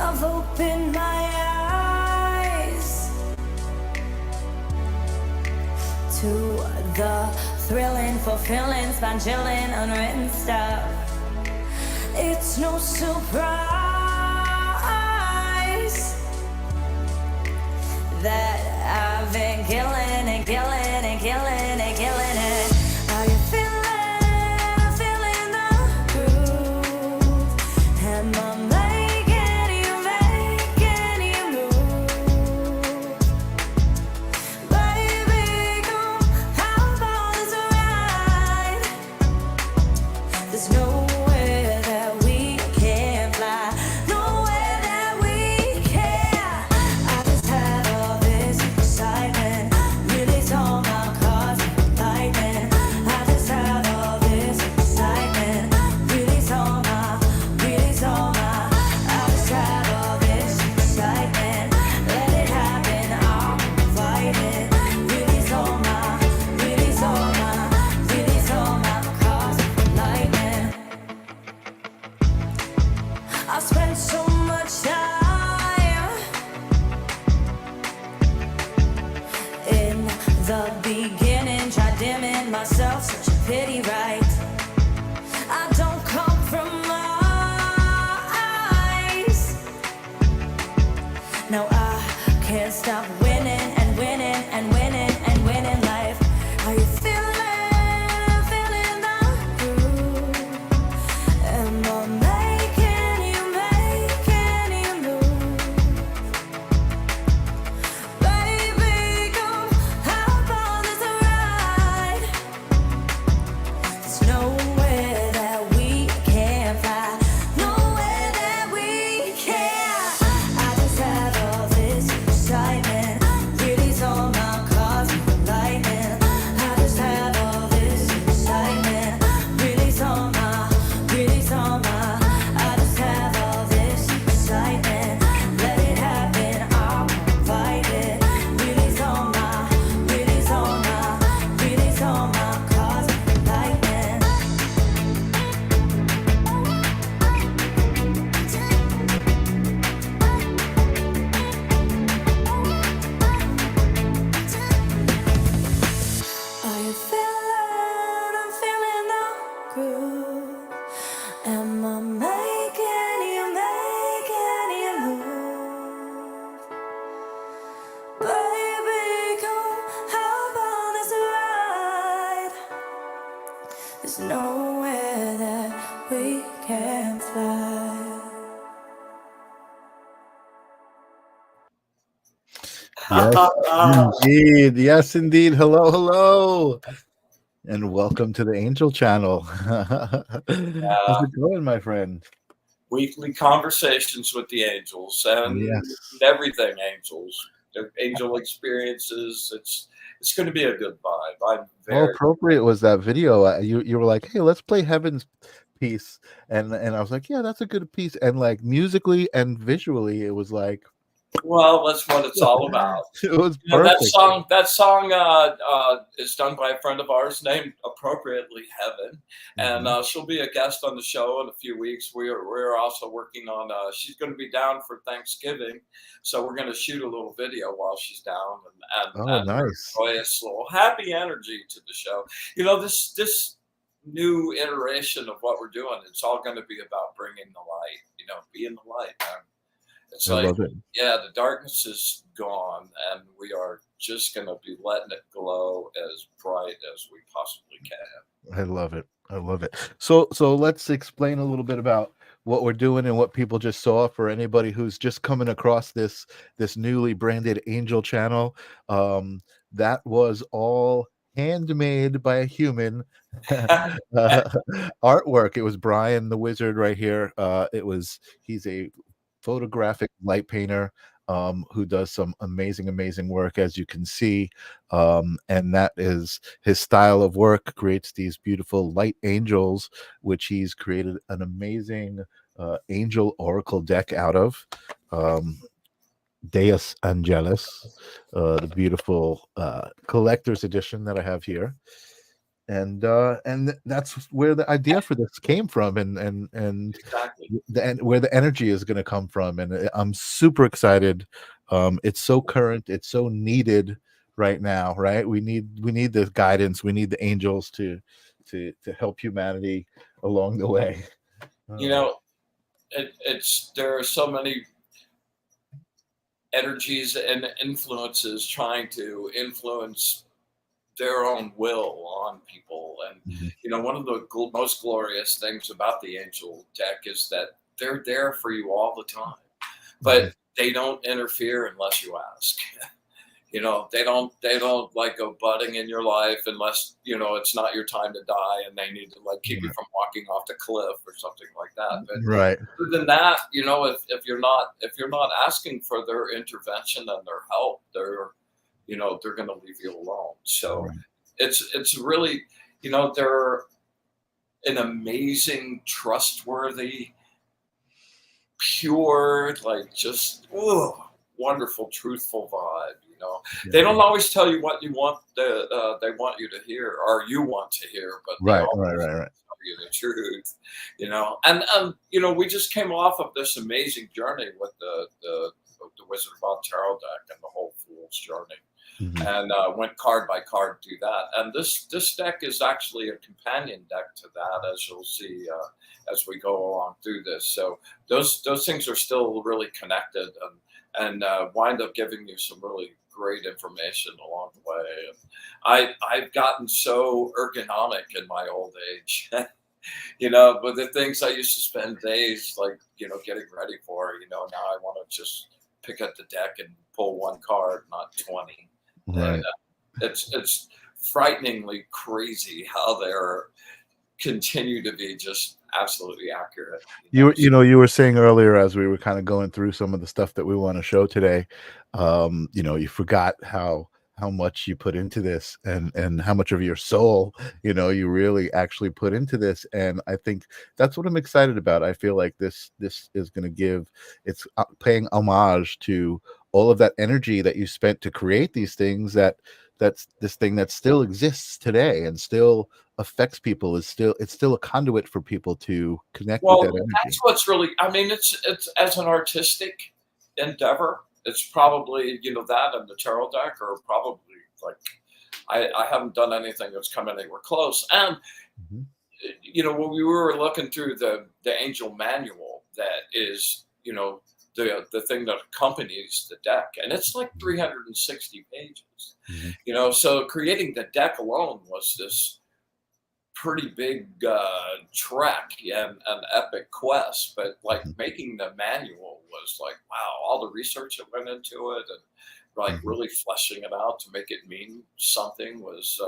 I've opened my eyes to the thrilling, fulfilling, spangilling, unwritten stuff. It's no surprise that I've been killing and killing and killing and killing it. Are you feeling the groove? Am I making you move? Baby, come, how about this ride? There's nowhere that we can't fly, nowhere that we can. I just had all this excitement, release all my cars, lightning. I just had all this excitement, release all my. I just had all this excitement, let it happen, I'll fight it. Release all my cars, lightning. I spent so much time in the beginning, tried dimming myself, such a pity, right? I don't come from ice. No, I can't stop winning and winning and winning and winning life. Are you feeling the groove? Am I making you move? Baby, come, how about this ride? There's nowhere that we can't fly, nowhere that we can. I just had all this excitement, release all my cars, lightning. I just had all this excitement, release all my. I just have all this excitement, let it happen, I'll fight it. Release all my cars, lightning. Are you feeling? I'm feeling the groove. Am I making you move? Baby, come, how about this ride? There's nowhere that we can fly. Yes, indeed. Yes, indeed. Hello, hello. And welcome to the Angel Channel. How's it going, my friend? Weekly conversations with the angels and Yes. everything angels, their angel experiences. It's going to be a good vibe. I'm How very appropriate was that video? You were like, "Hey, let's play Heaven's Piece," and I was like, "Yeah, that's a good piece." And like musically and visually, it was like well. That's what it's all about. it was You know, that perfect. song. That song is done by a friend of ours named appropriately Heaven, and she'll be a guest on the show in a few weeks. We're also working on. She's going to be down for Thanksgiving, so we're going to shoot a little video while she's down Oh, and nice. joyous little happy energy to the show. You know, this new iteration of what we're doing. It's all going to be about bringing the light. You know, being the light, man. It's I like, love it. yeah, the darkness is gone, and we are just going to be letting it glow as bright as we possibly can. I love it. I love it. So let's explain a little bit about what we're doing and what people just saw for anybody who's just coming across this newly branded Angel Channel. That was all handmade by a human artwork. It was Brian the Wizard right here. He's a photographic light painter who does some amazing work, as you can see. And that is his style of work, creates these beautiful light angels, which he's created an amazing angel oracle deck out of. Deus Angelus, the beautiful collector's edition that I have here. and that's where the idea for this came from, and Exactly. where the energy is going to come from, and I'm super excited. It's so current, it's so needed right now, right? We need the guidance, we need the angels to help humanity along the way. You uh, know, it's there are so many energies and influences trying to influence their own will on people. And, mhm, one of the most glorious things about the angel deck is that they're there for you all the time, mhm. but they don't interfere unless you ask. They don't like go butting in your life unless, it's not your time to die and they need to like keep you Right. from walking off the cliff or something like that. But Right. other than that, if you're not asking for their intervention and their help, they're going to leave you alone. So Right. it's really, they're an amazing, trustworthy, pure, like just wonderful, truthful vibe. They Yeah. don't always tell you what you want. They want you to hear, or you want to hear, but they Right. Right. always Right. Right. tell you the truth. And we just came off of this amazing journey with the Wizard of Oz tarot deck and the whole Fool's Journey, Mhm. and went card by card through that. And this deck is actually a companion deck to that, as you'll see as we go along through this. So those things are still really connected, and wind up giving you some really great information along the way. And I've gotten so ergonomic in my old age. But the things I used to spend days like, getting ready for, now I want to just pick up the deck and pull one card, not 20. And Right. it's frighteningly crazy how they're continue to be just absolutely accurate. You were saying earlier, as we were kind of going through some of the stuff that we want to show today, you forgot how much you put into this, and how much of your soul, you really actually put into this. And I think that's what I'm excited about. I feel like this is going to it's paying homage to all of that energy that you spent to create these things, that's this thing that still exists today and still affects people, it's still a conduit for people to connect with that Well, that's energy. what's really. I mean, it's as an artistic endeavor. It's probably that and the tarot deck are probably like I haven't done anything that's come anywhere close. And Mhm, when we were looking through the angel manual, that is the thing that accompanies the deck, and it's like mhm, 360 pages. mhm, So creating the deck alone was this pretty big trek and an epic quest, but like mhm, making the manual was like, wow, all the research that went into it and like mhm. really fleshing it out to make it mean something was,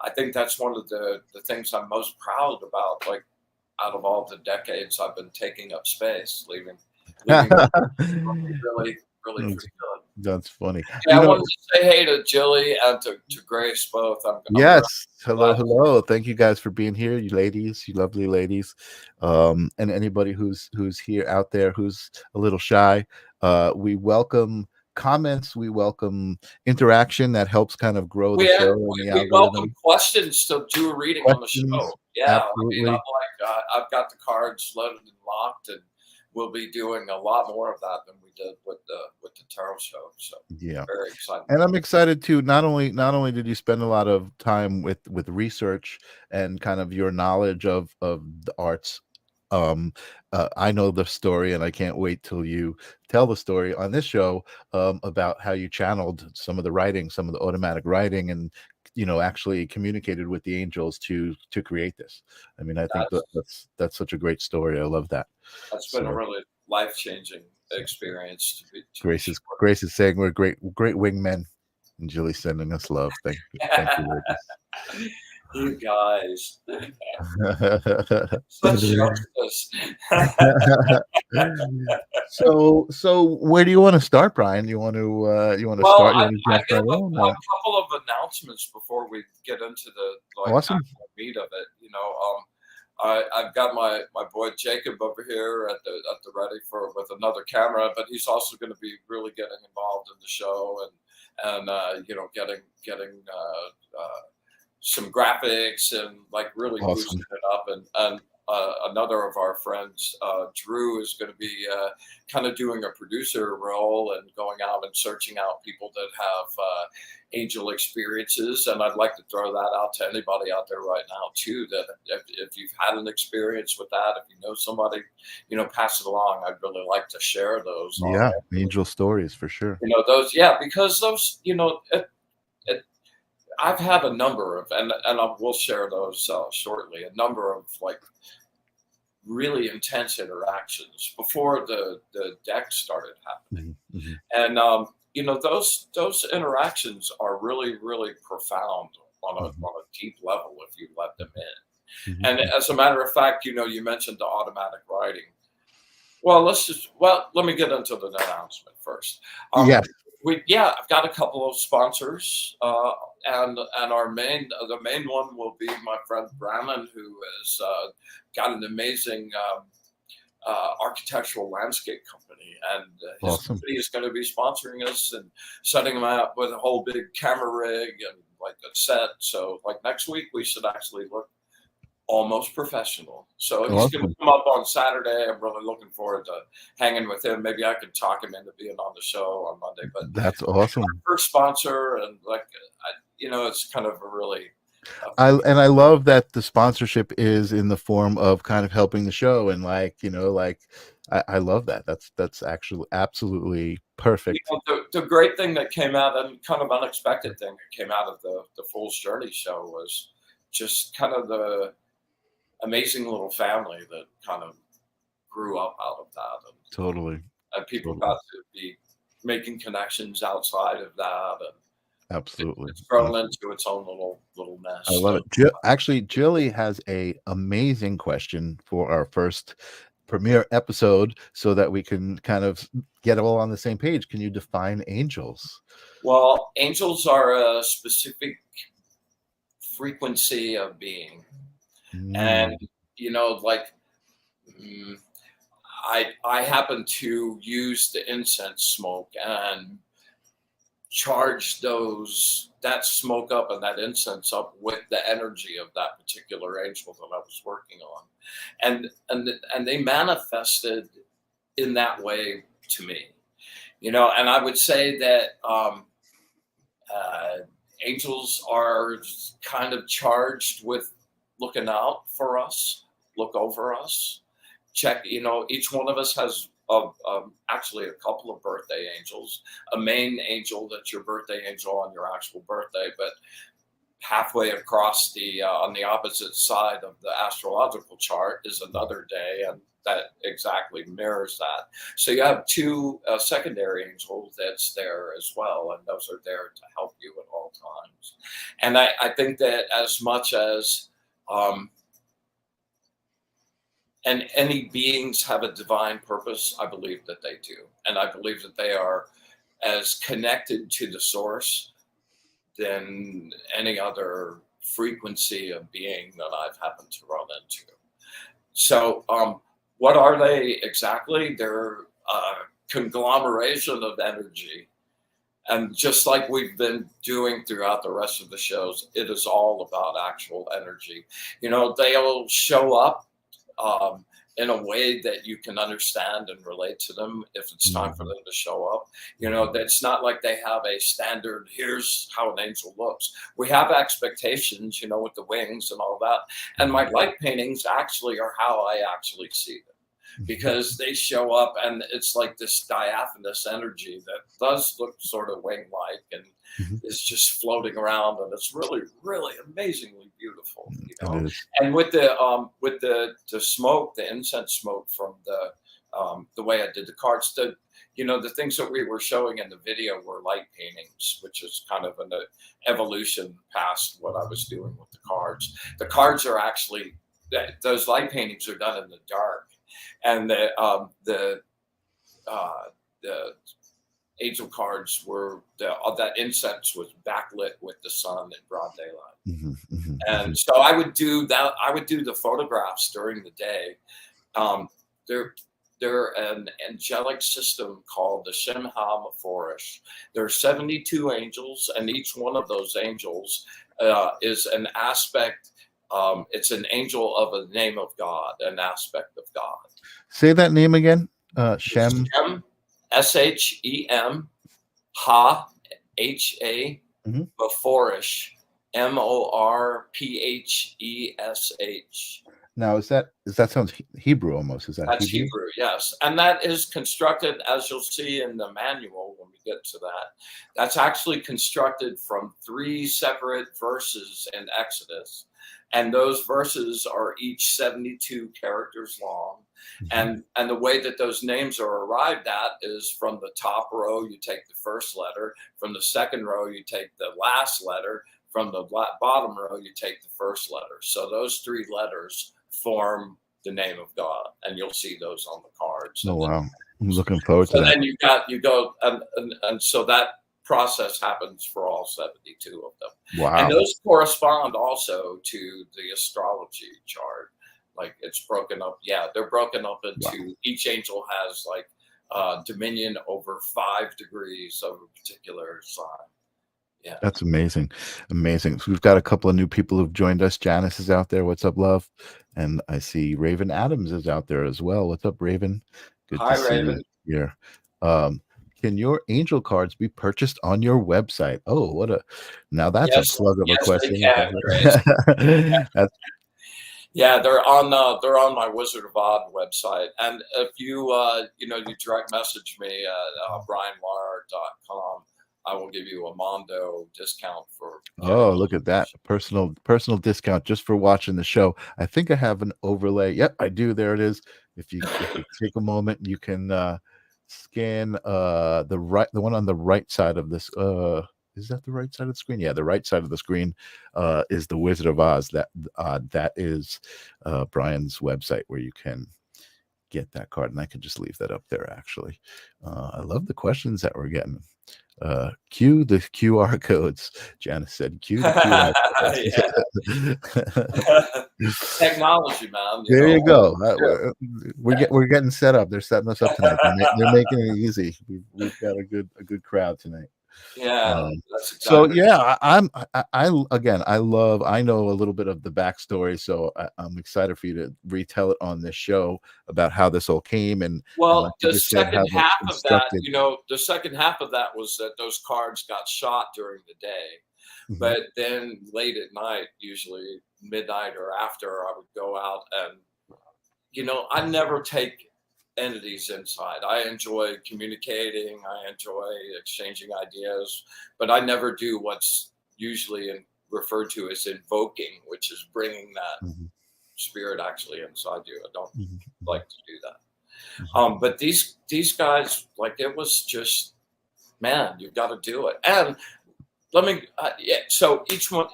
I think that's one of the things I'm most proud about, like out of all the decades I've been taking up space, leaving really, really That's pretty good. that's funny. Yeah, I wanted to say hey to Jilly and to Grace both. I'm really Yes. Hello, glad. hello. Thank you guys for being here, you ladies, you lovely ladies. And anybody who's here out there who's a little shy, we welcome comments, we welcome interaction that helps kind of grow the We show and the we welcome algorithm. questions to do a reading on the Questions, show. Yeah, I mean, absolutely. I've got the cards loaded and locked, and we'll be doing a lot more of that than we did with the tarot show. So Yeah. very excited And I'm about excited too. Not only did you spend a lot of time with research and kind of your knowledge of the arts, um, I know the story, and I can't wait till you tell the story on this show, about how you channeled some of the writing, some of the automatic writing, and actually communicated with the angels to create this. I mean, I think that. that's such a great story. I love that. That's been a So really life changing experience to be Grace is sure. Grace is saying we're great wingmen. And Jilly's sending us love. Thank you, ladies. You guys, such youngsters. So where do you want to start, Brian? You want to Well, start? You want to I jump have right in? couple of announcements before we get into the like Awesome. actual meat of it. I've got my boy Jacob over here at the ready for with another camera, but he's also going to be really getting involved in the show and getting some graphics and like really Awesome. boosting it up. And another of our friends, Drew, is going to be kind of doing a producer role and going out and searching out people that have angel experiences. And I'd like to throw that out to anybody out there right now too, that if you've had an experience with that, if you know somebody, pass it along. I'd really like to share those on Yeah, there. angel stories for sure. Those, yeah, because those, I've had a number of, and we'll share those shortly, a number of like really intense interactions before the deck started happening. Mhm. And those interactions are really, really profound on a Mhm. deep level if you let them in. Mhm. And as a matter of fact, you mentioned the automatic writing. Well, let me get into the announcement first. Yes. I've got a couple of sponsors, and the main one will be my friend Brandon, who has got an amazing architectural landscape company, and his Awesome. company is going to be sponsoring us and setting them up with a whole big camera rig and like a set. So, like next week, we should actually look almost professional. So he's going to Awesome. come up on Saturday. I'm really looking forward to hanging with him. Maybe I can talk him into being on the show on Monday. But That's awesome. first sponsor, and it's kind of a really I love that the sponsorship is in the form of kind of helping the show, and I love that. That's actually absolutely perfect. the great thing that came out, and kind of unexpected thing that came out of the Fool's Journey show, was just kind of the amazing little family that kind of grew up out of that, Totally. and people Totally. got to be making connections outside of that, and Absolutely. it's grown into its own little I nest. love So, it. Actually, Jilly has a amazing question for our first premiere episode, so that we can kind of get all on the same page. Can you define angels? well, angels are a specific frequency of being, and Mm, like mm, I happen to use the incense smoke and charge that smoke up and that incense up with the energy of that particular angel that I was working on, and they manifested in that way to me, and I would say that uh, angels are kind of charged with looking out for us, look over us, check. Each one of us has actually a couple of birthday angels, a main angel that's your birthday angel on your actual birthday, but halfway across the on the opposite side of the astrological chart is another day, and that exactly mirrors that. So you have two secondary angels that's there as well, and those are there to help you at all times. And I think that as much as and any beings have a divine purpose, I believe that they do, and I believe that they are as connected to the source than any other frequency of being that I've happened to run into. So, what are they exactly? They're a conglomeration of energy. And just like we've been doing throughout the rest of the shows, it is all about actual energy. They'll show up um, in a way that you can understand and relate to them if it's time for mhm, them to show up. It's not like they have a standard, here's how an angel looks. We have expectations, with the wings and all that. And my mhm, light paintings actually are how I actually see them, mhm, because they show up and it's like this diaphanous energy that does look sort of wing-like and mhm. is just floating around, and it's really, really amazingly beautiful. It is. And with the smoke, the incense smoke from the way I did the cards, the things that we were showing in the video were light paintings, which is kind of an evolution past what I was doing with the cards. The cards are actually those light paintings are done in the dark, and the angel cards were that incense was backlit with the sun in broad daylight. Mhm, mhm, And mhm. so I would do that. I would do the photographs during the day. Um, they're they're an angelic system called the Shemha Maforish. There are 72 angels, and each one of those angels is an aspect. It's an angel of a name of God, an aspect of God. Say that name again. Shem. Shem, Shem, Ha, Ha, Mhm. Meforish, Morphesh. Now, is that sounds Hebrew almost? Is that That's Hebrew? Hebrew, yes. And that is constructed, as you'll see in the manual when we get to that, that's actually constructed from 3 separate verses in Exodus. And those verses are each 72 characters long. Mhm. And the way that those names are arrived at is from the top row, you take the first letter. From the second row, you take the last letter. From the bottom row, you take the first letter. So those 3 letters form the name of God, and you'll see those on the cards. Oh And then, wow, I'm looking forward to so that. then you go, and so that process happens for all 72 of them, and Wow. those correspond also to the astrology chart. Like it's broken up. Yeah, they're broken up Wow. into each angel has like dominion over 5 degrees of a particular sign. Yeah. That's amazing. Amazing. So we've got a couple of new people who've joined us. Janice is out there. What's up, love? And I see Raven Adams is out there as well. What's up, Raven? Good to Hi, see you Raven. here. Can your angel cards be purchased on your website? Oh, now that's a Yes, plug of a yes, they question. can, Grace. That's Yeah, they're on my Wizard of Oz website, and if you you direct message me at bryanlahr.com, I will give you a Mondo discount for getting. Oh, look at that. Personal discount just for watching the show. I think I have an overlay. Yep, I do. There it is. If you take a moment, you can scan the one on the right side of this is that the right side of the screen? Yeah, the right side of the screen is the Wizard of Oz. That is Brian's website where you can get that card, and I can just leave that up there actually. I love the questions that we're getting. Cue the QR codes. Janice said, cue the QR codes. Technology, man. There you go. Yeah, We're getting set up. They're setting us up tonight. They're making it easy. We've got a good crowd tonight. yeah, Um, that's so exactly. yeah, I know a little bit of the backstory, so I'm excited for you to retell it on this show about how this all came and like Well, you just said, how it's constructed. the second half of that was that those cards got shot during the day. Mhm. But then late at night, usually midnight or after, I would go out and, I never take entities inside. I enjoy communicating, I enjoy exchanging ideas, but I never do what's usually referred to as invoking, which is bringing that Mhm. spirit actually inside you. I don't Mhm. like to do that. Mhm. But these guys, like it was just, man, you've got to do it. And let me yeah, so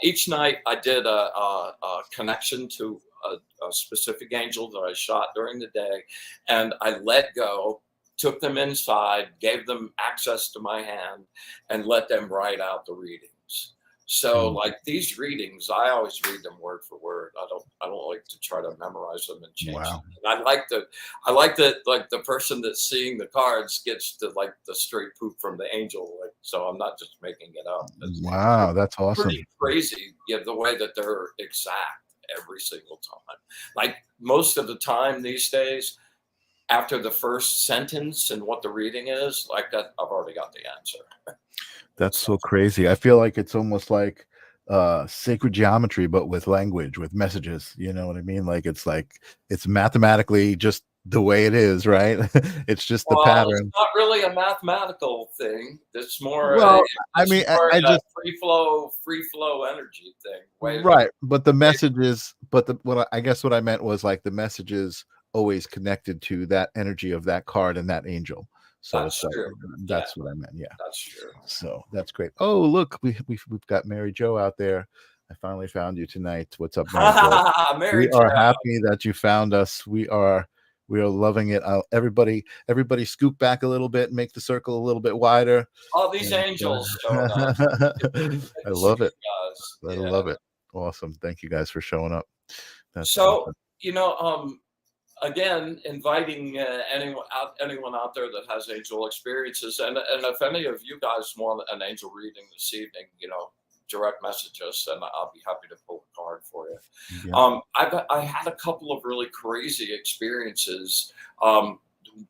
each night I did a connection to a specific angel that I shot during the day, and I let go, took them inside, gave them access to my hand, and let them write out the readings. So Mhm. like these readings, I always read them word for word. I don't like to try to memorize them and change them. Wow. And I like that like the person that's seeing the cards gets to like the straight poop from the angel. Like so I'm not just making it up. Wow, that's awesome. Pretty crazy, yeah, the way that they're exact every single time. Like most of the time these days, after the first sentence and what the reading is, like that, I've already got the answer. That's So, so crazy. I feel like it's almost like sacred geometry, but with language, with messages. You know what I mean? Like it's mathematically just the way it is, right? It's just the well, it's pattern. not really a mathematical thing. Well, I It's mean, more I a just free flow energy thing. right, but the messages, but I guess what I meant was like the messages always connected to that energy of that card and that angel. So it's That's like true. Yeah, that's what I meant. Yeah. that's true. So that's great. Oh, look, we've got Mary Jo out there. I finally found you tonight. What's up, Mary Jo? Mary We Jo. are happy that you found us. We are loving it. Everybody scoop back a little bit, make the circle a little bit wider. All these And, angels showing up. Good I to see love it. you guys. I Yeah. love it. Awesome. Thank you guys for showing up. That's So, awesome. again, inviting anyone out there that has angel experiences, and if any of you guys want an angel reading this evening, direct message us, and I'll be happy to pull a card for you. Yeah. I had a couple of really crazy experiences. Um,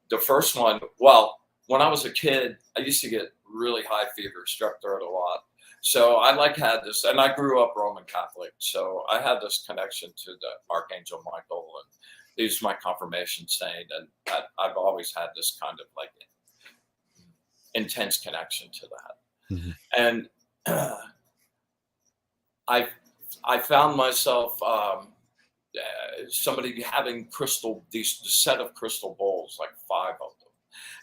the first one, well, when I was a kid, I used to get really high fever, strep throat a lot. So I like had this, and I grew up Roman Catholic, so I had this connection to the Archangel Michael, and he's my confirmation saint, and I've always had this kind of like intense connection to that. Mhm. And I I found myself somebody having these set of crystal bowls, like 5 of them.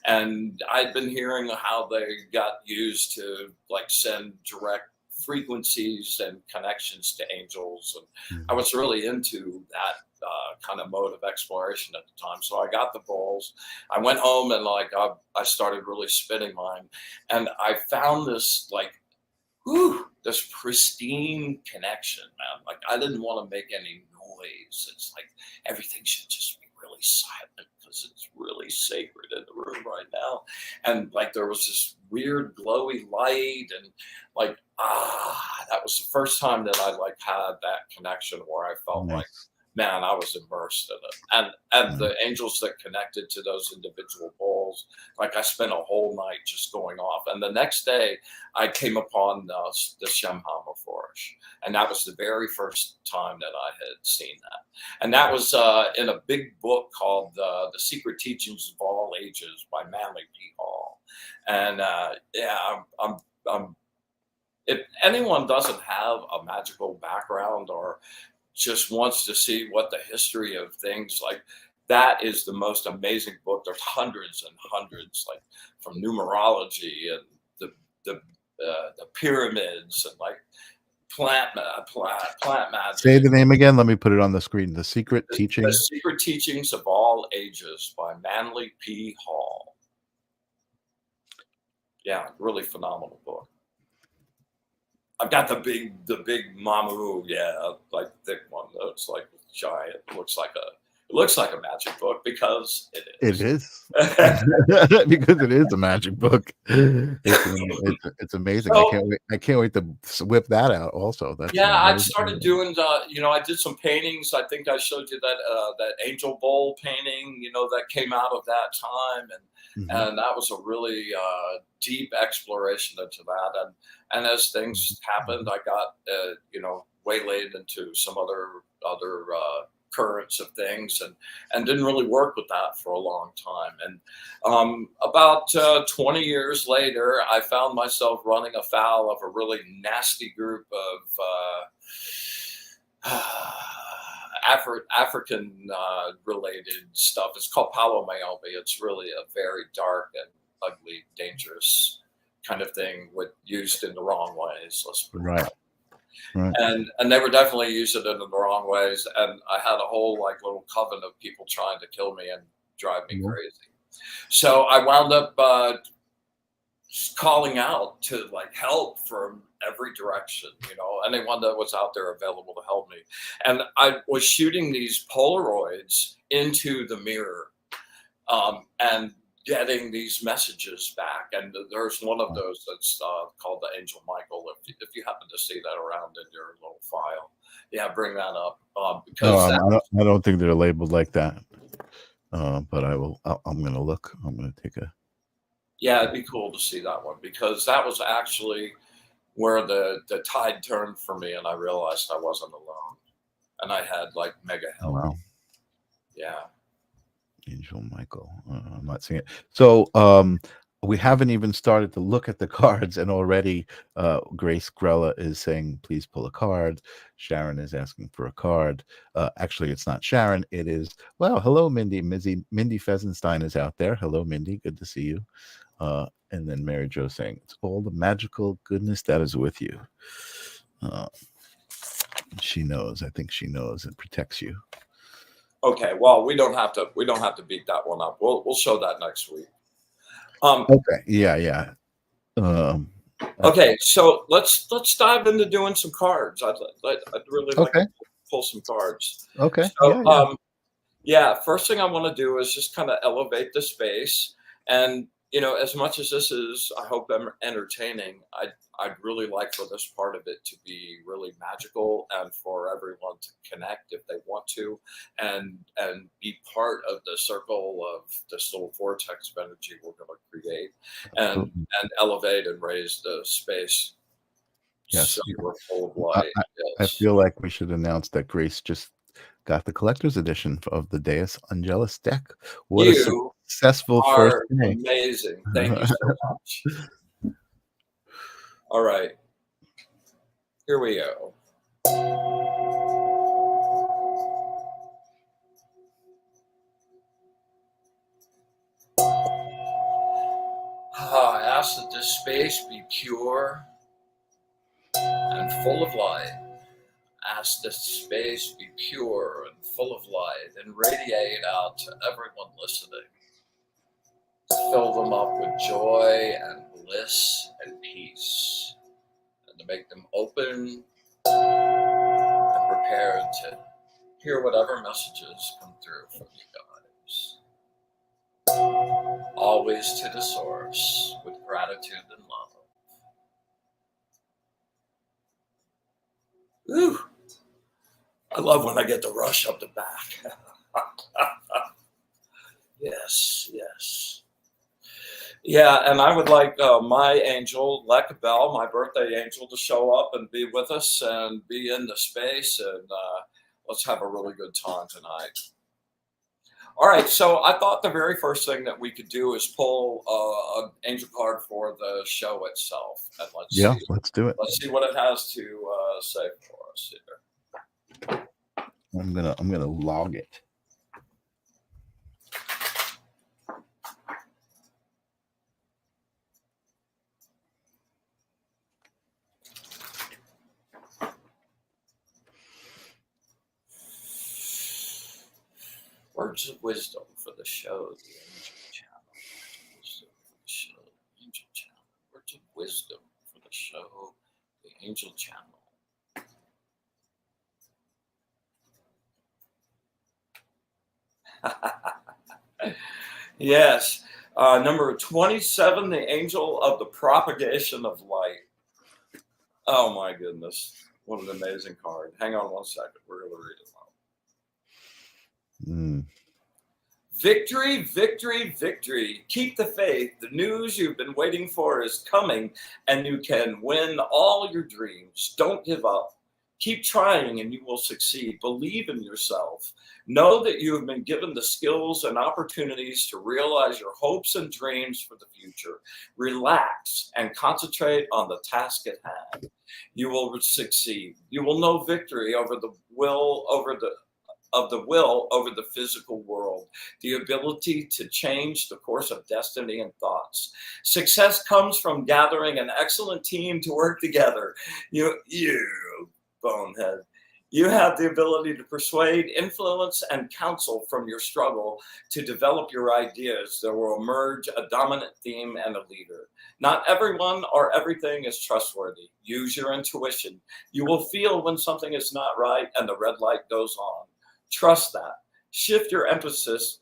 And I'd been hearing how they got used to like send direct frequencies and connections to angels. And I Mhm. was really into that kind of mode of exploration at the time. So I got the bowls. I went home and like I started really spinning mine. And I found this like, whew, this pristine connection, man. Like I didn't want to make any noise. It's like everything should just be really silent because it's really sacred in the room right now. And like there was this weird glowy light, and like that was the first time that I like had that connection where I felt like, Nice. man, I was immersed in it. And Nice. the angels that connected to those individual bowls, like I spent a whole night just going off. And the next day I came upon the Shemhama flourish. And that was the very first time that I had seen that. And that was in a big book called The Secret Teachings of All Ages by Manly P. Hall. And yeah, I'm if anyone doesn't have a magical background or just wants to see what the history of things like, that is the most amazing book. There's hundreds and hundreds, like from numerology and the pyramids and like plant Say magic. the name again. Let me put it on the screen. The Secret The Teaching. Secret Teachings of All Ages by Manly P. Hall. Yeah, really phenomenal book. I've got the big Mamu, yeah, like thick one. That's like giant. It looks like a magic book because it It is. is. Because it is a magic book. It's amazing. So I can't wait to whip that out also. That's yeah, an I'd amazing. started doing I did some paintings. I think I showed you that angel bowl painting, that came out of that time, Mhm. and that was a really deep exploration into that. And as things happened, I got waylaid into some other currents of things, and didn't really work with that for a long time. And about 20 years later, I found myself running afoul of a really nasty group of African related stuff. It's called Palomayobi. It's really a very dark and ugly, dangerous kind of thing used in the wrong ways. Let's put it Right. that. Right. And they were definitely using it in the wrong ways. And I had a whole like little coven of people trying to kill me and drive me Mhm. crazy. So I wound up calling out to like help from every direction, anyone that was out there available to help me. And I was shooting these Polaroids into the mirror, and getting these messages back. And there's one of those that's called the Angel Michael. If you happen to see that around in your little file, yeah, bring that up because I don't think they're labeled like that. But I'm gonna look. I'm gonna take a. yeah, it'd be cool to see that one because that was actually where the tide turned for me, and I realized I wasn't alone, and I had like mega help. Wow. Yeah. Angel Michael. I'm not seeing it. So we haven't even started to look at the cards, and already Grace Grella is saying, please pull a card. Sharon is asking for a card. Actually, it's not Sharon. It is, well, hello, Mindy. Mindy Fesenstein is out there. Hello, Mindy. Good to see you. And then Mary Jo saying, it's all the magical goodness that is with you. She knows. I think she knows it protects you. Okay, well, we don't have to beat that one up. We'll show that next week. Okay. Yeah. Okay, so let's dive into doing some cards. I'd really like to pull some cards. Okay. So, yeah. First thing I want to do is just kind of elevate the space, and you know, as much as this is, I hope, entertaining, I'd really like for this part of it to be really magical and for everyone to connect if they want to, and be part of the circle of this little vortex of energy we're going to create, and Absolutely. and elevate and raise the space Yes. so we're full of I, light. I I Yes. feel like we should announce that Grace just got the collector's edition of the Deus Angelis deck. What a You successful first are day. amazing. Thank you so much. All right, here we go. I ask that this space be pure and full of light. Ask this space be pure and full of light and radiate out to everyone listening. Fill them up with joy and bliss and peace, and to make them open and prepared to hear whatever messages come through from you guys. Always to the source with gratitude and love. Ooh, I love when I get the rush up the back. Yes, yes. Yeah, and I would like my angel, Leka Bell, my birthday angel, to show up and be with us and be in the space, and let's have a really good time tonight. All right, so I thought the very first thing that we could do is pull an angel card for the show itself, and Yeah, let's do it. let's see what it has to say for us here. I'm gonna log it. Words of wisdom for the show, the angel channel. Wisdom for the show, the angel channel. Words of wisdom for the show, the angel channel. Yes. Number 27, the angel of the propagation of light. Oh my goodness. What an amazing card. Hang on one second. We're going to read it out. Victory, victory, victory. Keep the faith. The news you've been waiting for is coming, and you can win all your dreams. Don't give up. Keep trying and you will succeed. Believe in yourself. Know that you have been given the skills and opportunities to realize your hopes and dreams for the future. Relax and concentrate on the task at hand. You will succeed. You will know victory over the will over the physical world, the ability to change the course of destiny and thoughts. Success comes from gathering an excellent team to work together. You bonehead. You have the ability to persuade, influence, and counsel from your struggle to develop your ideas. There will emerge a dominant theme and a leader. Not everyone or everything is trustworthy. Use your intuition. You will feel when something is not right and the red light goes on. Trust that. Shift your emphasis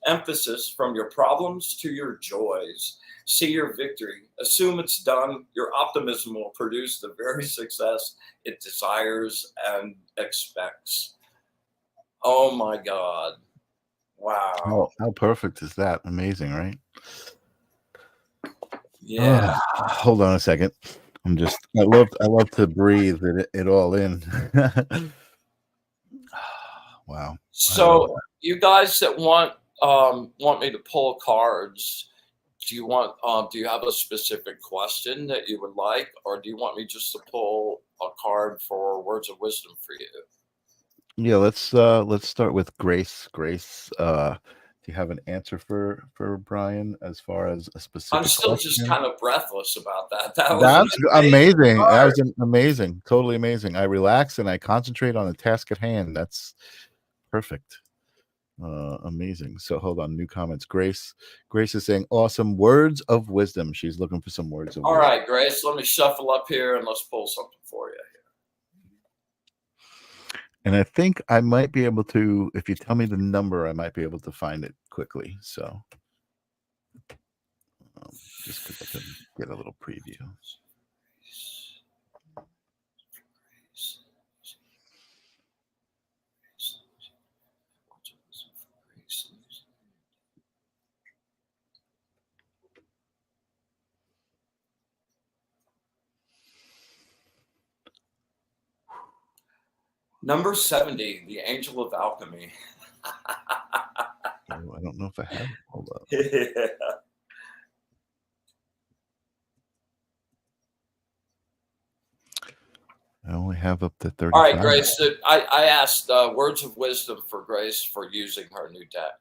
from your problems to your joys. See your victory. Assume it's done. Your optimism will produce the very success it desires and expects. Oh my God. Wow. How perfect is that? Amazing, right? Yeah. Hold on a second. I love to breathe it all in. Wow. So you guys that want me to pull cards, do you have a specific question that you would like, or do you want me just to pull a card for words of wisdom for you? Yeah, let's start with Grace. Grace, do you have an answer for Bryan as far as a specific I'm still question? just kind of breathless about that. That was That's an amazing. That card. was amazing. Totally amazing. I relax and I concentrate on the task at hand. That's perfect. Amazing. So hold on. New comments. Grace is saying awesome words of wisdom. She's looking for some words of All wisdom. right, Grace, let me shuffle up here and let's pull something for you. And I think I might be able to, if you tell me the number, I might be able to find it quickly. So Get a little preview. Number 70, the Angel of Alchemy. Oh, I don't know if I have it. Hold up. Yeah. I only have up to 35. All right, Grace. I asked words of wisdom for Grace for using her new deck.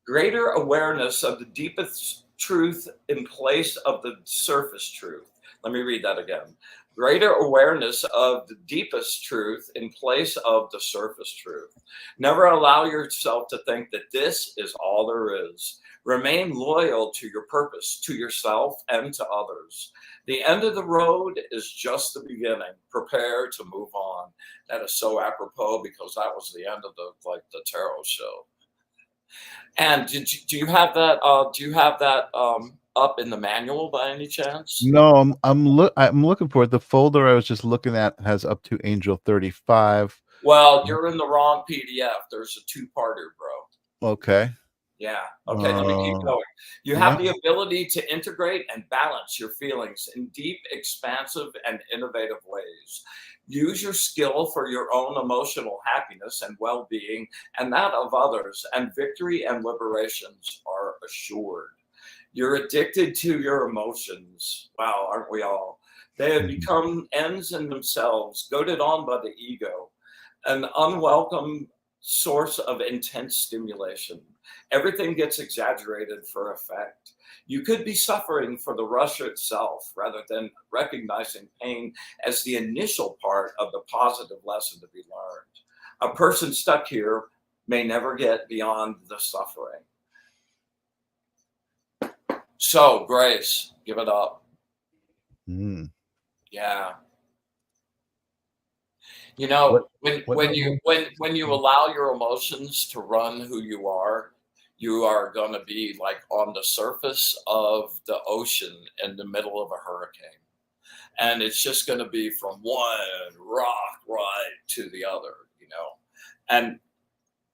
Greater awareness of the deepest truth in place of the surface truth. Let me read that again. Greater awareness of the deepest truth in place of the surface truth. Never allow yourself to think that this is all there is. Remain loyal to your purpose, to yourself, and to others. The end of the road is just the beginning. Prepare to move on. That is so apropos because that was the end of the tarot show. And do you have that? Up in the manual by any chance? No, I'm looking for it. The folder I was just looking at has up to Angel 35. Well, you're in the wrong PDF. There's a two-parter, bro. Okay. Yeah. Okay, let me keep going. You have the ability to integrate and balance your feelings in deep, expansive, and innovative ways. Use your skill for your own emotional happiness and well-being and that of others, and victory and liberations are assured. You're addicted to your emotions. Wow, aren't we all? They have become ends in themselves, goaded on by the ego, an unwelcome source of intense stimulation. Everything gets exaggerated for effect. You could be suffering for the rush itself rather than recognizing pain as the initial part of the positive lesson to be learned. A person stuck here may never get beyond the suffering. So, Grace, give it up. Yeah. You know, when you allow your emotions to run who you are going to be like on the surface of the ocean in the middle of a hurricane. And it's just going to be from one rock right to the other, you know. And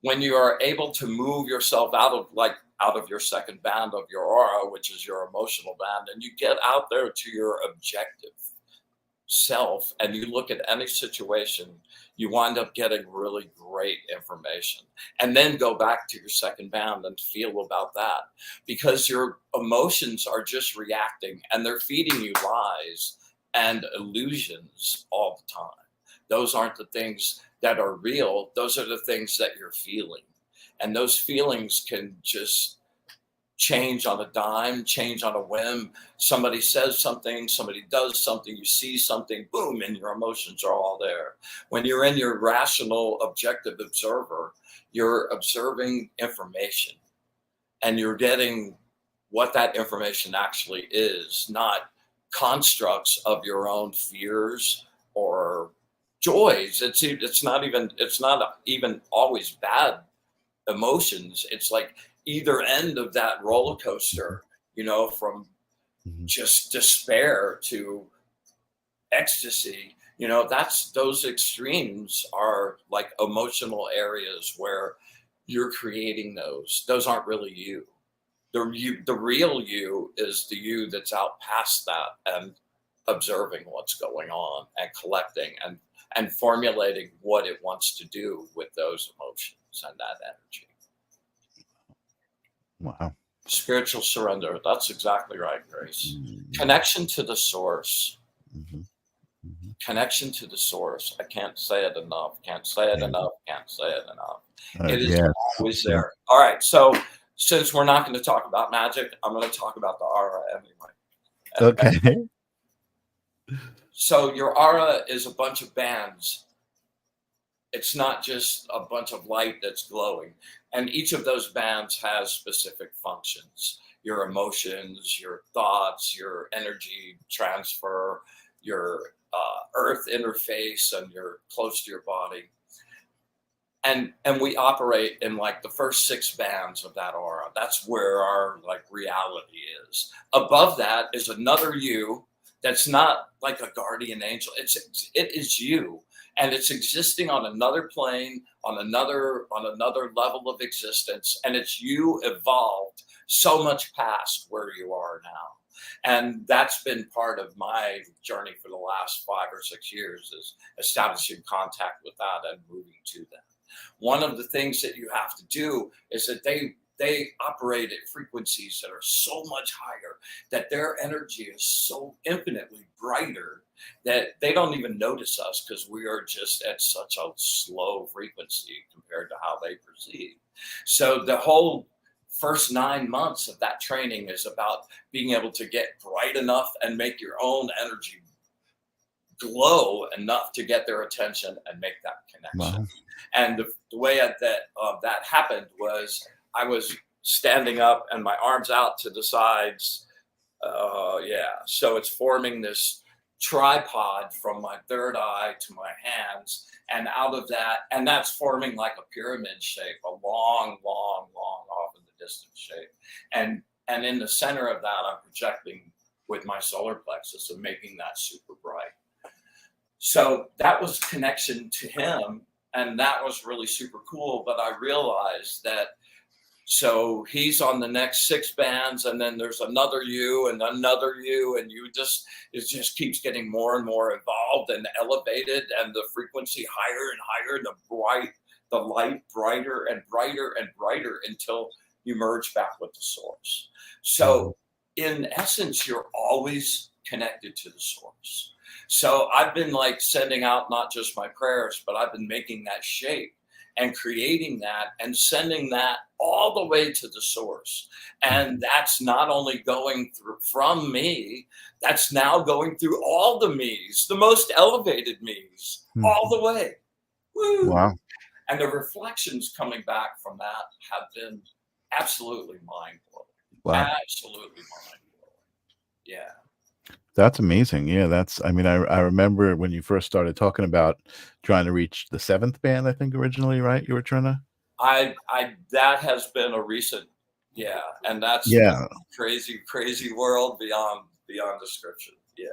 when you are able to move yourself out of your second band of your aura, which is your emotional band, and you get out there to your objective self and you look at any situation, you wind up getting really great information, and then go back to your second band and feel about that, because your emotions are just reacting and they're feeding you lies and illusions all the time. Those aren't the things that are real. Those are the things that you're feeling, and those feelings can just change on a dime, change on a whim. Somebody says something, somebody does something, you see something, boom, and your emotions are all there. When you're in your rational, objective observer, you're observing information and you're getting what that information actually is, not constructs of your own fears or joys. It's not even always bad emotions. It's like either end of that roller coaster, you know, from just despair to ecstasy. You know, those extremes are like emotional areas where you're creating those aren't really you. The real you is the you that's out past that and observing what's going on and collecting and formulating what it wants to do with those emotions and that energy. Wow. Spiritual surrender. That's exactly right, Grace. Connection to the source. Connection to the source. I can't say it enough. Can't say it enough. Can't say it enough. It is always there. All right. So since we're not going to talk about magic, I'm going to talk about the aura anyway. Okay. So your aura is a bunch of bands. It's not just a bunch of light that's glowing. And each of those bands has specific functions. Your emotions, your thoughts, your energy transfer, your earth interface, and you're close to your body. and we operate in like the first 6 bands of that aura. That's where our like reality is. Above that is another you that's not like a guardian angel. It is you, and it's existing on another plane, on another level of existence, and it's you evolved so much past where you are now. And that's been part of my journey for the last 5 or 6 years, is establishing contact with that and moving to that. One of the things that you have to do is that they operate at frequencies that are so much higher, that their energy is so infinitely brighter that they don't even notice us, because we are just at such a slow frequency compared to how they perceive. So the whole first 9 months of that training is about being able to get bright enough and make your own energy glow enough to get their attention and make that connection. Wow. And the way that happened was I was standing up and my arms out to the sides. So it's forming this tripod from my third eye to my hands, and out of that, and that's forming like a pyramid shape, a long, long, long off in the distance shape. And in the center of that, I'm projecting with my solar plexus and making that super bright. So that was connection to him, and that was really super cool. But I realized that, so he's on the next 6 bands, and then there's another you and another you, and it just keeps getting more and more evolved and elevated, and the frequency higher and higher, the light brighter and brighter and brighter until you merge back with the source. So in essence, you're always connected to the source. So I've been like sending out not just my prayers, but I've been making that shape and creating that and sending that all the way to the source. And that's not only going through from me, that's now going through all the me's, the most elevated me's, all the way. Woo. Wow. And the reflections coming back from that have been absolutely mind-blowing. Wow. Absolutely mind-blowing. Yeah. That's amazing. Yeah, I remember when you first started talking about trying to reach the 7th band, I think originally, right? You were trying to. That has been a recent, and that's crazy world beyond description. Yeah,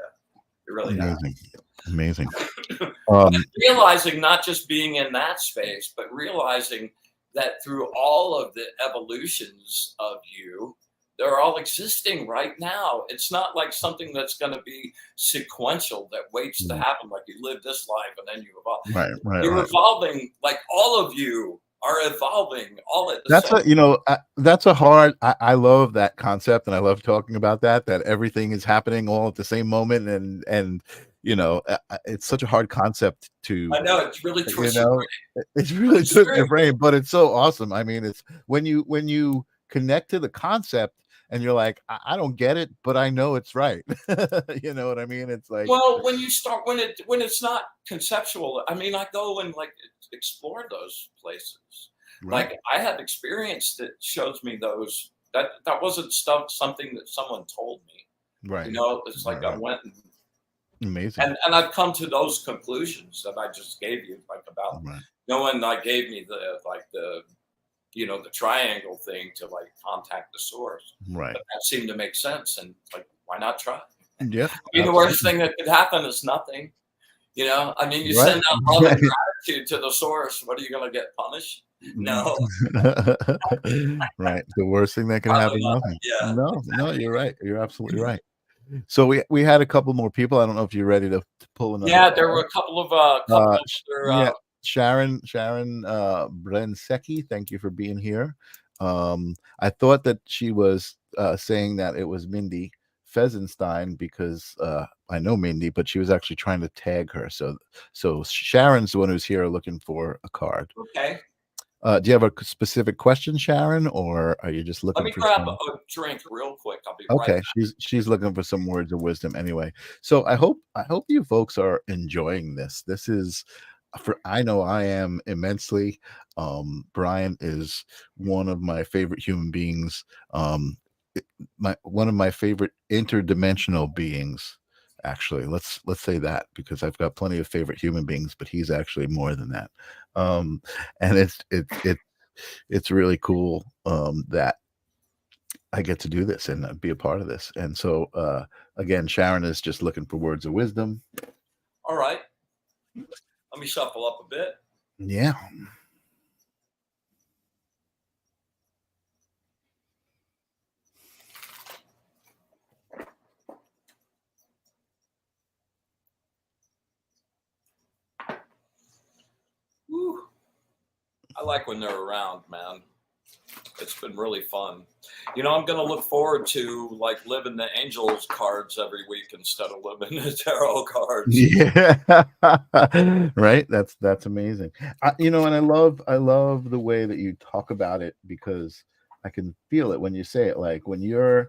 it really Amazing. Realizing not just being in that space, but realizing that through all of the evolutions of you, they're all existing right now. It's not like something that's going to be sequential that waits to happen, like you live this life and then you evolve. Right. You're evolving, like all of you are evolving all at the That's same that's a hard. I love that concept, and I love talking about that everything is happening all at the same moment, and it's such a hard concept to. I know, it's really twisted. It's really twisting your brain, but it's so awesome. I mean, it's when you connect to the concept and you're like, I don't get it, but I know it's right. You know what I mean? It's like, well, when you start, when it's not conceptual, I mean, I go and like explore those places. right. Like I have experience that shows me those, that wasn't something that someone told me. Right. It's like I went and amazing. And I've come to those conclusions that I just gave you, like about no one like gave me the triangle thing to like contact the source. Right. But that seemed to make sense, and like, why not try? Yeah. I mean, the worst thing that could happen is nothing. I mean, you send out love and gratitude to the source. What are you going to get punished? No. Right. The worst thing that can happen, nothing. Yeah. No, you're right. You're absolutely right. So we had a couple more people. I don't know if you're ready to pull another. Yeah, there were a couple of Sharon Brensecki, thank you for being here. I thought that she was saying that it was Mindy Fesenstein because I know Mindy, but she was actually trying to tag her. So Sharon's the one who's here looking for a card. Okay. Do you have a specific question, Sharon, or are you just looking? Let me grab a drink real quick. I'll be okay. right back. She's looking for some words of wisdom anyway. So I hope you folks are enjoying this. This is I know I am immensely. Bryan is one of my favorite human beings. One of my favorite interdimensional beings. Actually, let's say that, because I've got plenty of favorite human beings, but he's actually more than that. Um, and it's really cool that I get to do this and be a part of this. And so again, Sharon is just looking for words of wisdom. All right. Let me shuffle up a bit. Yeah. Whew. I like when they're around, man. It's been really fun. You know, I'm going to look forward to like living the angels cards every week instead of living the tarot cards. Yeah. Right. That's amazing. You know, and I love the way that you talk about it, because I can feel it when you say it. Like when you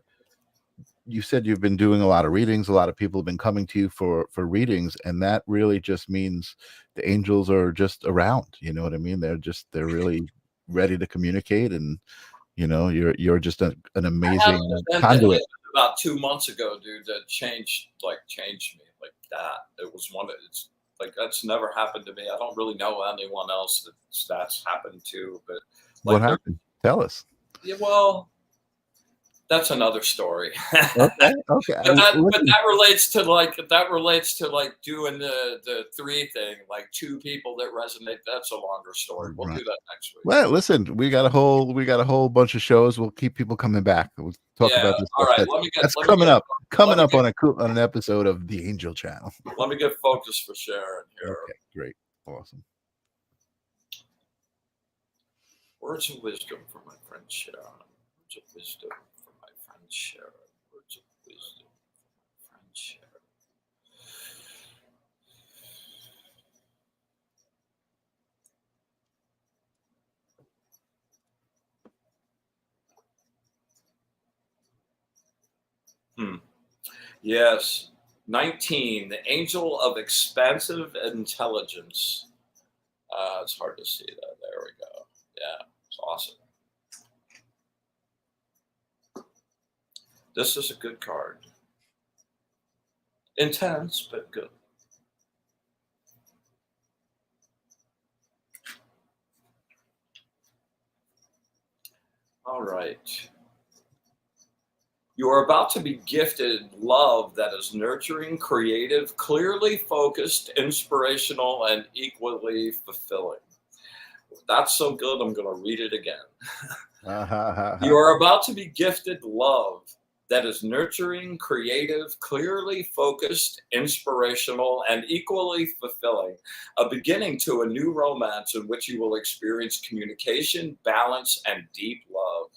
said you've been doing a lot of readings, a lot of people have been coming to you for readings, and that really just means the angels are just around. You know what I mean? They're really ready to communicate, and you know, you're just an amazing conduit. About 2 months ago, dude, that changed me like that. It was it's like that's never happened to me. I don't really know anyone else that's happened to, but like What happened? Tell us. yeah, well, that's another story. Okay. But that relates to like doing the three thing, like two people that resonate. That's a longer story. We'll Right. do that next week. Well, listen, we got a whole bunch of shows. We'll keep people coming back. We'll talk about this All stuff. right. That's coming up on an episode of the Angel Channel. Let me get focused for Sharon here. Okay, great, awesome. Words of wisdom for my friend Sharon. Words of wisdom for my friend Sharon. Words of wisdom for my friend Sharon. Yes. 19. The angel of expansive intelligence. It's hard to see that. There we go. Yeah, it's awesome. This is a good card. Intense, but good. All right. You are about to be gifted love that is nurturing, creative, clearly focused, inspirational, and equally fulfilling. That's so good, I'm going to read it again. You are about to be gifted love that is nurturing, creative, clearly focused, inspirational, and equally fulfilling. A beginning to a new romance in which you will experience communication, balance, and deep love.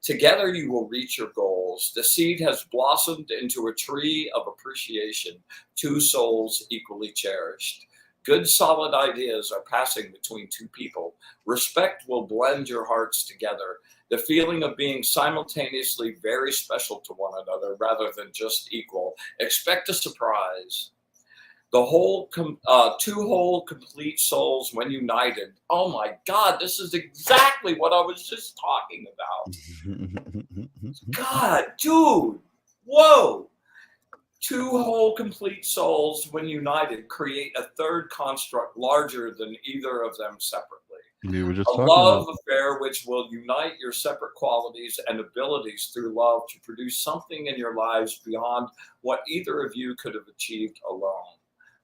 Together, you will reach your goals. The seed has blossomed into a tree of appreciation, two souls equally cherished. Good, solid ideas are passing between two people. Respect will blend your hearts together. The feeling of being simultaneously very special to one another rather than just equal. Expect a surprise. The two whole complete souls when united. Oh my God, this is exactly what I was just talking about. God, dude, whoa. Two whole complete souls when united create a third construct larger than either of them separately. We were just A talking love about affair which will unite your separate qualities and abilities through love to produce something in your lives beyond what either of you could have achieved alone.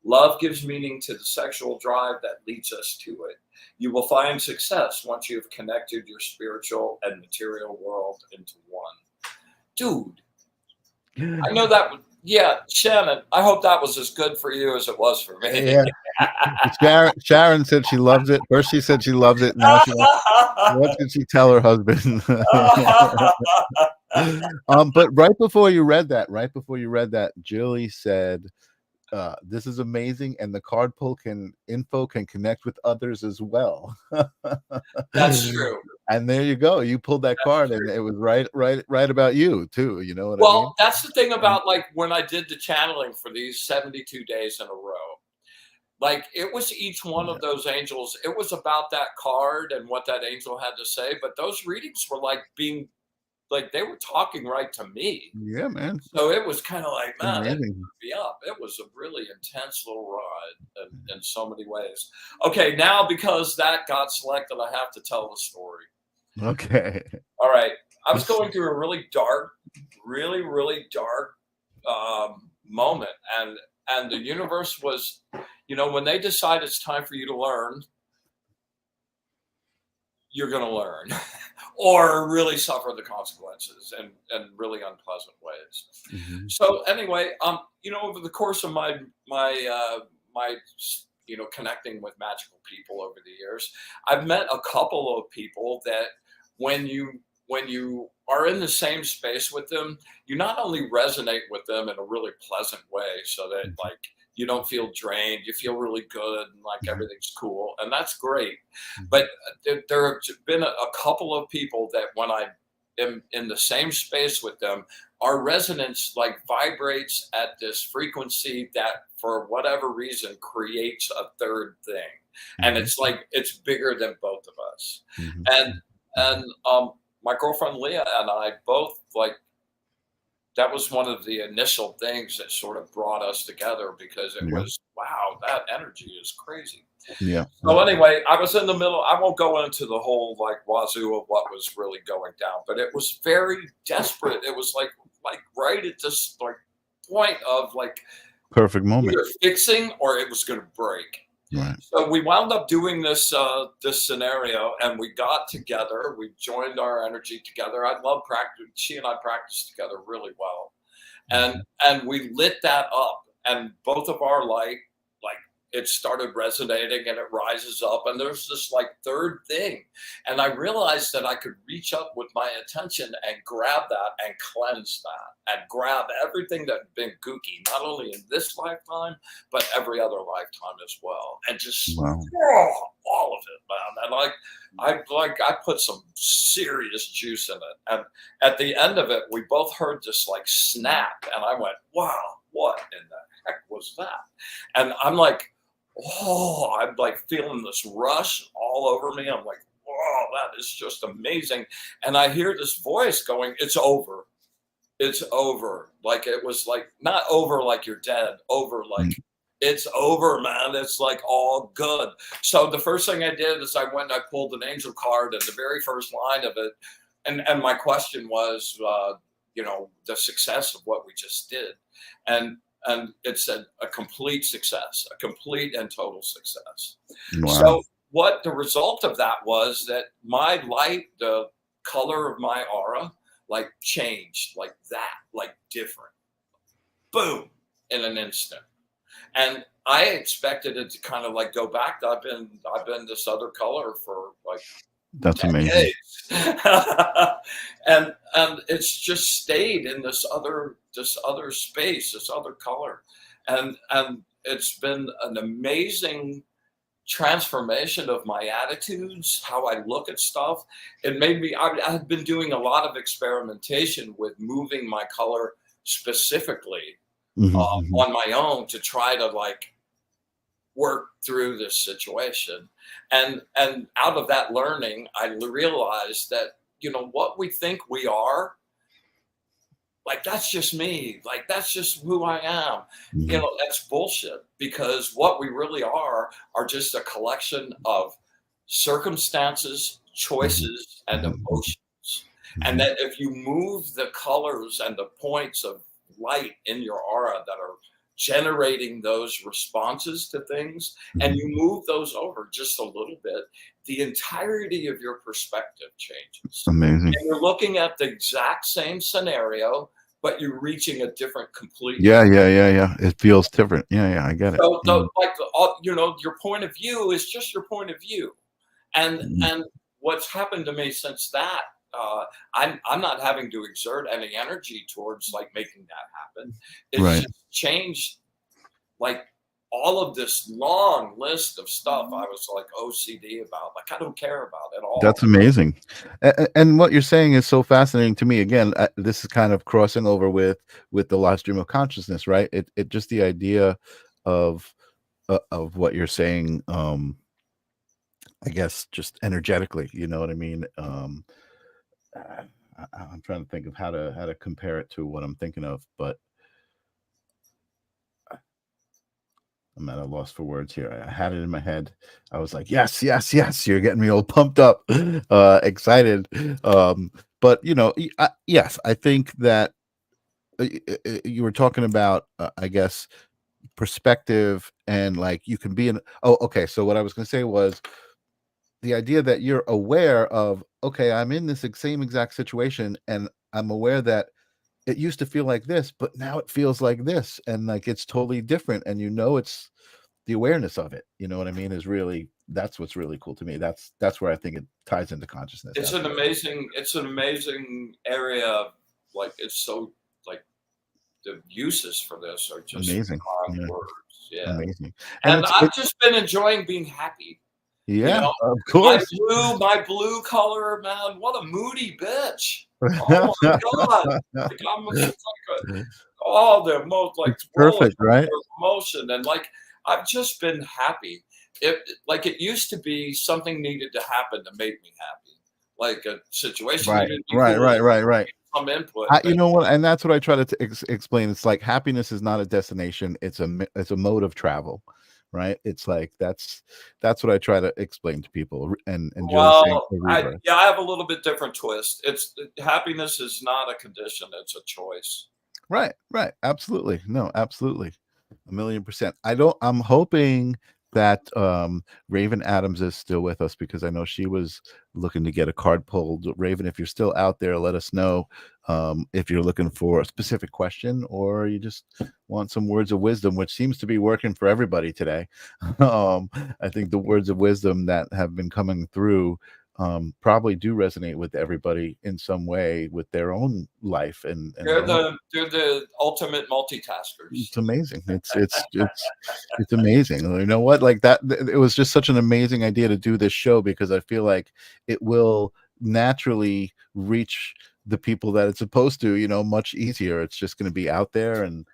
Love gives meaning to the sexual drive that leads us to it. You will find success once you have connected your spiritual and material world into one. Dude, I know that. Yeah, Shannon, I hope that was as good for you as it was for me. Yeah. Sharon said she loves it. First she said she loves it. Now she wants, what did she tell her husband? But right before you read that, Julie said, this is amazing, and the card pull info can connect with others as well. That's true. And there you go. You pulled that card, and it was right about you too. You know what I mean? Well, that's the thing about like when I did the channeling for these 72 days in a row. Like it was each one of those angels. It was about that card and what that angel had to say. But those readings were like being like they were talking right to me. Yeah, man. So it was kind of like, man, it Amazing. took me up. It was a really intense little ride in so many ways. Okay, now because that got selected, I have to tell the story. Okay. All right. I was going through a really dark, really, really dark moment. And the universe was, when they decide it's time for you to learn, you're going to learn or really suffer the consequences in really unpleasant ways. Mhm. So anyway, over the course of my connecting with magical people over the years, I've met a couple of people that when you are in the same space with them, you not only resonate with them in a really pleasant way, so that Mhm. like you don't feel drained, you feel really good, and like Mhm. everything's cool, and that's great. Mhm. But there have been a couple of people that when I am in the same space with them, our resonance like vibrates at this frequency that for whatever reason creates a third thing, and Mhm. it's like it's bigger than both of us. Mhm. and Mhm. and my girlfriend Leah and I both like that was one of the initial things that sort of brought us together because it Yeah. was wow, that energy is crazy. Yeah. So Yeah. anyway, I was in the middle. I won't go into the whole like wazoo of what was really going down, but it was very desperate. It was like right at this like point of like Perfect moment. either fixing or it was going to break. Right. So we wound up doing this scenario, and we got together. We joined our energy together. I love practice. She and I practiced together really well, and Mhm. and we lit that up, and both of our light like it started resonating, and it rises up, and there's this like third thing, and I realized that I could reach up with my attention and grab that and cleanse that and grab everything that had been gooky, not only in this lifetime but every other lifetime as well, and just Wow. all of it, man. And I put some serious juice in it, and at the end of it, we both heard this like snap, and I went, "Wow, what in the heck was that?" And I'm like, "Oh," I'm like feeling this rush all over me. I'm like, "Whoa, that is just amazing!" And I hear this voice going, "It's over. It's over." Like it was like not over like you're dead, over Mm. like it's over, man. It's like all good. So the first thing I did is I went and I pulled an angel card, and the very first line of it, and my question was, the success of what we just did, and it said a complete success, a complete and total success. Wow. So what the result of that was that my light, the color of my aura, like changed like that, like different, boom, in an instant. And I expected it to kind of like go back. I've been this other color for like That's amazing. decades, and it's just stayed in this other space, this other color, and it's been an amazing transformation of my attitudes, how I look at stuff. It made me, I've been doing a lot of experimentation with moving my color specifically Mhm. Mhm. on my own to try to like work through this situation. And out of that learning, I realized that, what we think we are, like that's just me, like that's just who I am. Mhm. That's bullshit, because what we really are just a collection of circumstances, Mhm. choices, and Mhm. Mhm. emotions. And Mhm. that if you move the colors and the points of light in your aura that are generating those responses to things, and you Mhm. move those over just a little bit, the entirety of your perspective changes. Amazing. And you're looking at the exact same scenario, but you're reaching a different, completely. Yeah, yeah, yeah, yeah. It feels different. Yeah, yeah, I get it. So, Mm. your point of view is just your point of view, and Mm. and what's happened to me since that, I'm not having to exert any energy towards like making that happen. It's Right. just changed like all of this long list of stuff I was like OCD about, like I don't care about at all. That's amazing. And what you're saying is so fascinating to me. Again, this is kind of crossing over with the live stream of consciousness, right? It just the idea of of what you're saying, I guess just energetically, you know what I mean? Uh, I'm trying to think of how to compare it to what I'm thinking of, but I'm at a loss for words here. I had it in my head. I was like, yes, yes, yes. You're getting me all pumped up, excited. But yes, I think that you were talking about, I guess, perspective and like you can be in. Oh, okay. So what I was going to say was the idea that you're aware of, okay, I'm in this same exact situation, and I'm aware that it used to feel like this, but now it feels like this, and like it's totally different, and it's the awareness of it, you know what I mean, is really, that's what's really cool to me. That's where I think it ties into consciousness. It's an amazing area. Like it's so like the uses for this are just Amazing. beyond Yeah, words. Yeah. amazing. And And it's I've just been enjoying being happy. You yeah, know, of course. my blue color, man, what a moody bitch. Oh my God. Like I'm just like the most like It's roller perfect, right? coaster of emotion. And like I've just been happy. It used to be something needed to happen to make me happy. Like a situation Right, needed to be right, cool, right, right, right. some input. You know what? And that's what I try to explain. It's like happiness is not a destination; it's a mode of travel, right? It's like that's what I try to explain to people. And Joe's saying Well, the reverse. I have a little bit different twist. It's happiness is not a condition; it's a choice. Right, right. Absolutely. No, absolutely. 1,000,000%. I'm hoping that Raven Adams is still with us because I know she was looking to get a card pulled. Raven, if you're still out there, let us know if you're looking for a specific question or you just want some words of wisdom, which seems to be working for everybody today. I think the words of wisdom that have been coming through probably do resonate with everybody in some way with their own life and their own. They're the ultimate multitaskers. It's amazing. It's amazing. You know what? Like that, it was just such an amazing idea to do this show because I feel like it will naturally reach the people that it's supposed to, much easier. It's just going to be out there and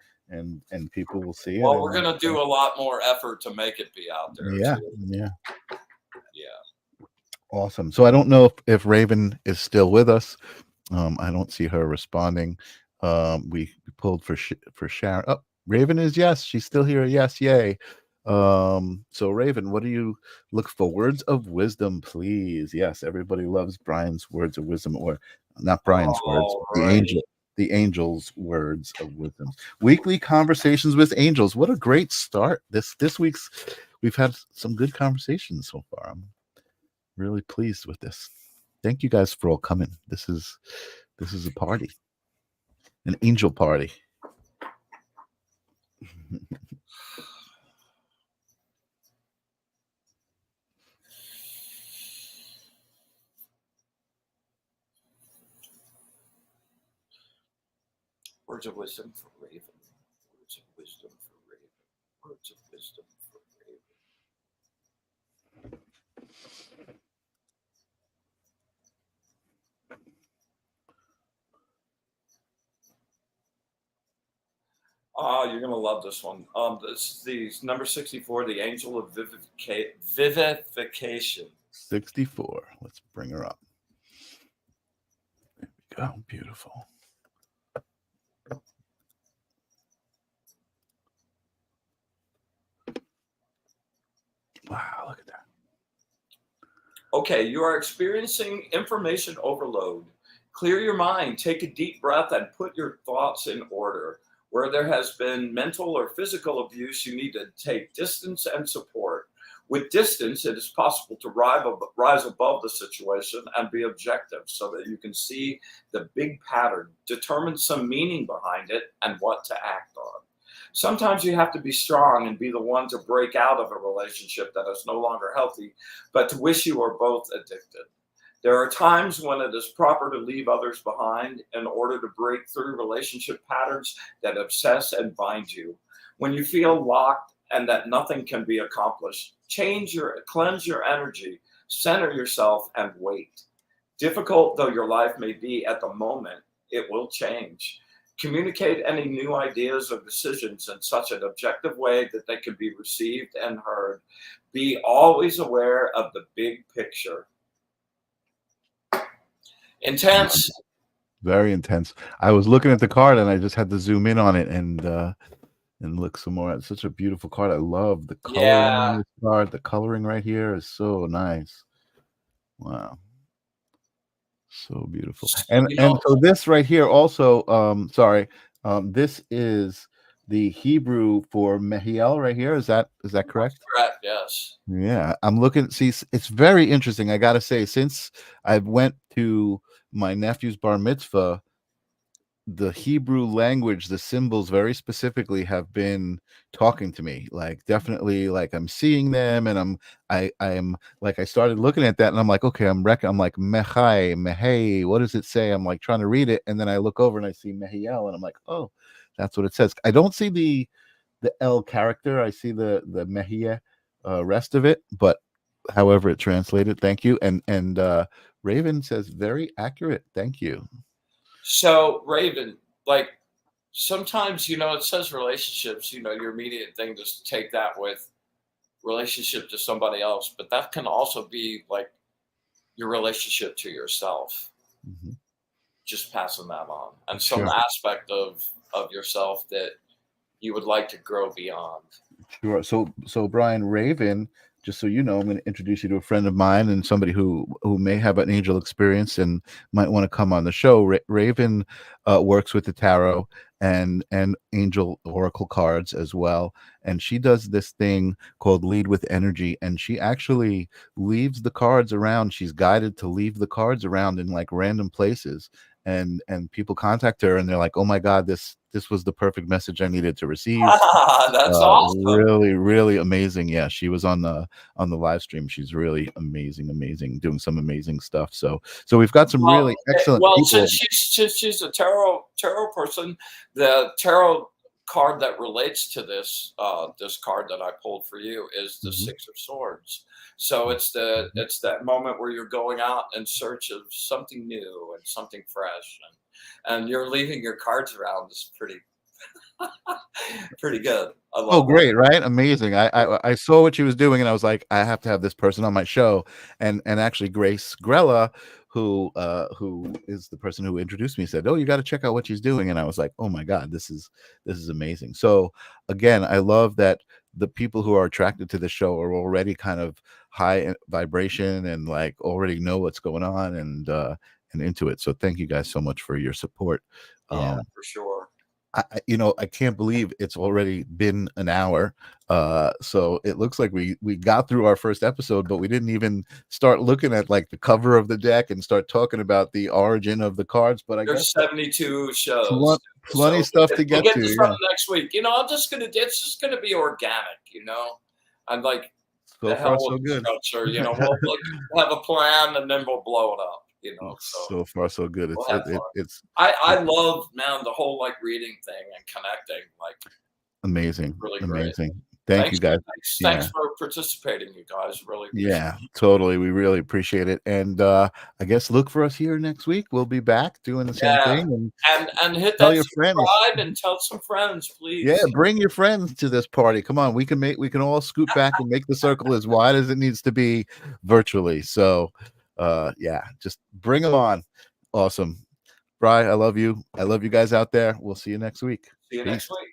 people will see it. Well, we're gonna do a lot more effort to make it be out there Yeah, too. yeah. Yeah. Awesome. So I don't know if Raven is still with us. I don't see her responding. We pulled for Sharon. Oh, Raven is yes, she's still here. Yes, yay. So Raven, what do you look for? Words of wisdom, please. Yes, everybody loves Brian's words of wisdom, or not Brian's words, All the right. angel's words of wisdom. Weekly conversations with angels. What a great start. This week's we've had some good conversations so far. I'm really pleased with this. Thank you guys for all coming. This is a party, an angel party. Words of wisdom for Raven. Words of wisdom for Raven. Words of wisdom for Raven. You're gonna love this one. This the number 64, the angel of vivification. 64. Let's bring her up. There we go. Beautiful. Wow, look at that. Okay, you are experiencing information overload. Clear your mind, take a deep breath, and put your thoughts in order. Where there has been mental or physical abuse, you need to take distance and support. With distance, it is possible to rise above the situation and be objective so that you can see the big pattern, determine some meaning behind it, and what to act on. Sometimes you have to be strong and be the one to break out of a relationship that is no longer healthy, but to wish you were both addicted. There are times when it is proper to leave others behind in order to break through relationship patterns that obsess and bind you. When you feel locked and that nothing can be accomplished, cleanse your energy, center yourself, and wait. Difficult though your life may be at the moment, it will change. Communicate any new ideas or decisions in such an objective way that they can be received and heard. Be always aware of the big picture. Intense, Very intense. I was looking at the card and I just had to zoom in on it and look some more. It's such a beautiful card. I love the coloring on Yeah. this card. The coloring right here is so nice. Wow. So beautiful. You And know, so this right here also, sorry, this is the Hebrew for Mehiel right here. Is that that's correct? correct. Yes. Yeah, I'm looking. See, it's very interesting. I gotta say, since I went to my nephew's bar mitzvah, the Hebrew language, the symbols very specifically have been talking to me. Like definitely, like I'm seeing them, and I'm like I started looking at that, and I'm like, okay, I'm like mechai, mehei. What does it say? I'm like trying to read it, and then I look over and I see mehiel, and I'm like, oh, that's what it says. I don't see the L character. I see the mehia, rest of it, but however it translated. Thank you, and Raven says very accurate. Thank you. So Raven, like sometimes, it says relationships, your immediate thing, just take that with relationship to somebody else, but that can also be like your relationship to yourself, Mhm. just passing that on, and some Sure. aspect of yourself that you would like to grow beyond. Sure. So Brian Raven, just so you know, I'm going to introduce you to a friend of mine and somebody who may have an angel experience and might want to come on the show. Raven works with the tarot and angel oracle cards as well, and she does this thing called lead with energy, and she actually leaves the cards around. She's guided to leave the cards around in like random places. And people contact her and they're like, oh my god, this was the perfect message I needed to receive. That's awesome. Really, really amazing. Yeah, she was on the live stream. She's really amazing, amazing, doing some amazing stuff. So we've got some Well, really excellent since people. she's a tarot person, the tarot card that relates to this card that I pulled for you is the Mhm. Six of Swords. So Mhm. it's that moment where you're going out in search of something new and something fresh, and you're leaving your cards around is pretty good. I Oh, love that. great, right? Amazing. I saw what she was doing, and I was like, I have to have this person on my show. And actually, Grace Grella, who is the person who introduced me, said, "Oh, you got to check out what she's doing." And I was like, "Oh my God, this is amazing." So again, I love that the people who are attracted to the show are already kind of high vibration and like already know what's going on and into it. So thank you guys so much for your support. Yeah, Um, for sure. I can't believe it's already been an hour. So it looks like we got through our first episode, but we didn't even start looking at like the cover of the deck and start talking about the origin of the cards. But I guess There's 72 shows, plenty so stuff to we'll get get to. to Yeah, something next week. It's just gonna be organic. I'm like so the far hell with so the good. structure. We'll have a plan and then we'll blow it up. So So far so good. we'll It's have it, it fun. it's I it's love, man, the whole like reading thing and connecting. Like amazing, really great. amazing. Thank you guys. Thanks Yeah. for participating, you guys. Really appreciate Yeah, totally. We really appreciate it. And I guess look for us here next week. We'll be back doing the it. same Yeah, thing and and hit tell that your friends. subscribe and tell some friends, Yeah, please. bring your friends to this party. Come on, we can all scoot back and make the circle as wide as it needs to be virtually. So yeah, just bring them on. Awesome. Bri, I love you. I love you guys out there. We'll see you next week. See you next Peace. week.